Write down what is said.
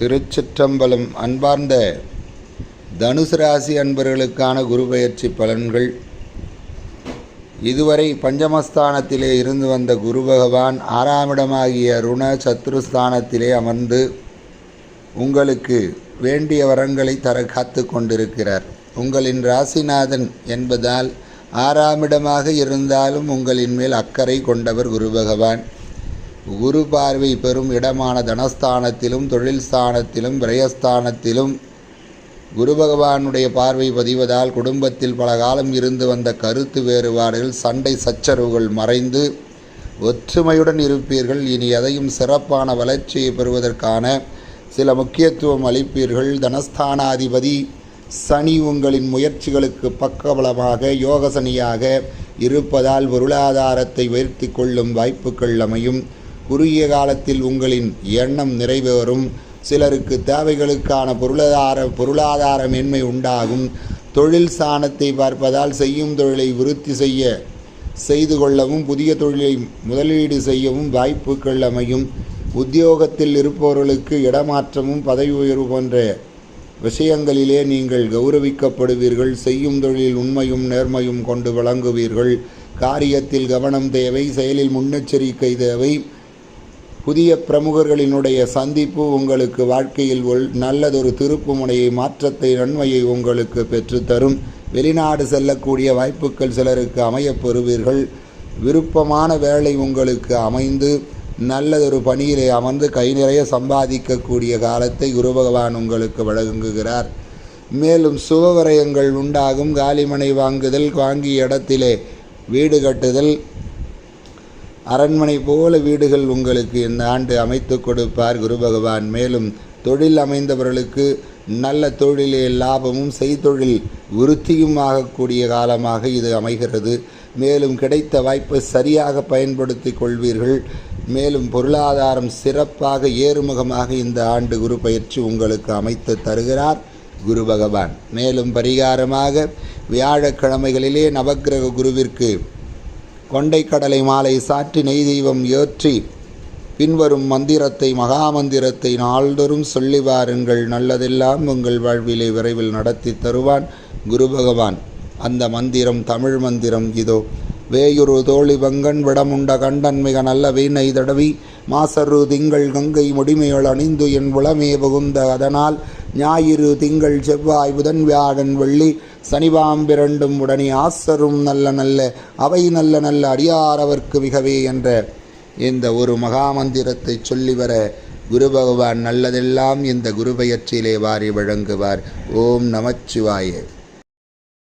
திருச்சிற்றம்பலம். அன்பார்ந்த தனுசு ராசி அன்பர்களுக்கான குரு பெயர்ச்சி பலன்கள். இதுவரை பஞ்சமஸ்தானத்திலே இருந்து வந்த குரு பகவான் 6ஆம் இடமாகிய ருண சத்ருஸ்தானத்திலே அமர்ந்து உங்களுக்கு வேண்டிய வரங்களை தர காத்து கொண்டிருக்கிறார். உங்களின் ராசிநாதன் என்பதால் 6ஆம் இடமாக இருந்தாலும் உங்களின் மேல் அக்கறை கொண்டவர் குரு பகவான். குரு பார்வை பெறும் இடமான தனஸ்தானத்திலும் தொழில் ஸ்தானத்திலும் விரயஸ்தானத்திலும் குரு பகவானுடைய பார்வை பதிவதால் குடும்பத்தில் பல காலம் இருந்து வந்த கருத்து வேறுபாடுகள், சண்டை சச்சரவுகள் மறைந்து ஒற்றுமையுடன் இருப்பீர்கள். இனி எதையும் சிறப்பான வளர்ச்சியை பெறுவதற்கான சில முக்கியத்துவம் அளிப்பீர்கள். தனஸ்தானாதிபதி சனி உங்களின் முயற்சிகளுக்கு பக்கபலமாக யோகசனியாக இருப்பதால் பொருளாதாரத்தை உயர்த்தி கொள்ளும் வாய்ப்புகள் அமையும். குறுகிய காலத்தில் உங்களின் எண்ணம் நிறைவேறும். சிலருக்கு தேவைகளுக்கான பொருளாதார மேன்மை உண்டாகும். தொழில் ஸ்தானத்தை பார்ப்பதால் செய்யும் தொழிலை விருத்தி செய்து கொள்ளவும் புதிய தொழிலை முதலீடு செய்யவும் வாய்ப்புகள் அமையும். உத்தியோகத்தில் இருப்பவர்களுக்கு இடமாற்றமும் பதவி உயர்வு போன்ற விஷயங்களிலே நீங்கள் கௌரவிக்கப்படுவீர்கள். செய்யும் தொழிலில் உண்மையும் நேர்மையும் கொண்டு விளங்குவீர்கள். காரியத்தில் கவனம் தேவை, செயலில் முன்னெச்சரிக்கை தேவை. புதிய பிரமுகர்களினுடைய சந்திப்பு உங்களுக்கு வாழ்க்கையில் நல்லதொரு திருப்பு முனையை, மாற்றத்தை, நன்மையை உங்களுக்கு பெற்றுத்தரும். வெளிநாடு செல்லக்கூடிய வாய்ப்புகள் சிலருக்கு அமையப் பெறுவீர்கள். விருப்பமான வேலை உங்களுக்கு அமைந்து நல்லதொரு பணியிலே அமர்ந்து கை நிறைய சம்பாதிக்கக்கூடிய காலத்தை குரு பகவான் உங்களுக்கு வழங்குகிறார். மேலும் சுபவிரயங்கள் உண்டாகும். காலிமனை வாங்குதல், வாங்கிய இடத்திலே வீடு கட்டுதல், அரண்மனை போல வீடுகள் உங்களுக்கு இந்த ஆண்டு அமைத்து கொடுப்பார் குரு பகவான். மேலும் தொழில் அமைந்தவர்களுக்கு நல்ல தொழிலே லாபமும் செய்தொழில் விருத்தியும் ஆகக்கூடிய காலமாக இது அமைகிறது. மேலும் கிடைத்த வாய்ப்பை சரியாக பயன்படுத்தி கொள்வீர்கள். மேலும் பொருளாதாரம் சிறப்பாக ஏறுமுகமாக இந்த ஆண்டு குரு பயிற்சி உங்களுக்கு அமைத்து தருகிறார் குரு பகவான். மேலும் பரிகாரமாக வியாழக்கிழமைகளிலே நவக்கிரக குருவிற்கு கொண்டைக்கடலை மாலை சாற்றி நெய் தெய்வம் ஏற்றி பின்வரும் மந்திரத்தை, மகாமந்திரத்தை நாள்தோறும் சொல்லி வாருங்கள். நல்லதெல்லாம் உங்கள் வாழ்விலே விரைவில் நடத்தி தருவான் குரு பகவான். அந்த மந்திரம் தமிழ் மந்திரம் இதோ. வேயுரு தோழி பங்கன் விடமுண்ட கண்டன் மிக நல்ல வீணை தடவி மாசரு திங்கள் கங்கை முடிமைகள் அணிந்து என் உளமே புகுந்த அதனால் ஞாயிறு திங்கள் செவ்வாய் புதன் வியாழன் வெள்ளி சனிபாம்பிரண்டும் உடனே ஆசரும் நல்ல நல்ல அவை நல்ல நல்ல அடியாரவர்க்கு மிகவே என்ற இந்த ஒரு மகாமந்திரத்தை சொல்லி வர குரு பகவான் நல்லதெல்லாம் இந்த குரு பெயர்ச்சியிலே வாரி வழங்குவார். ஓம் நமச்சிவாய.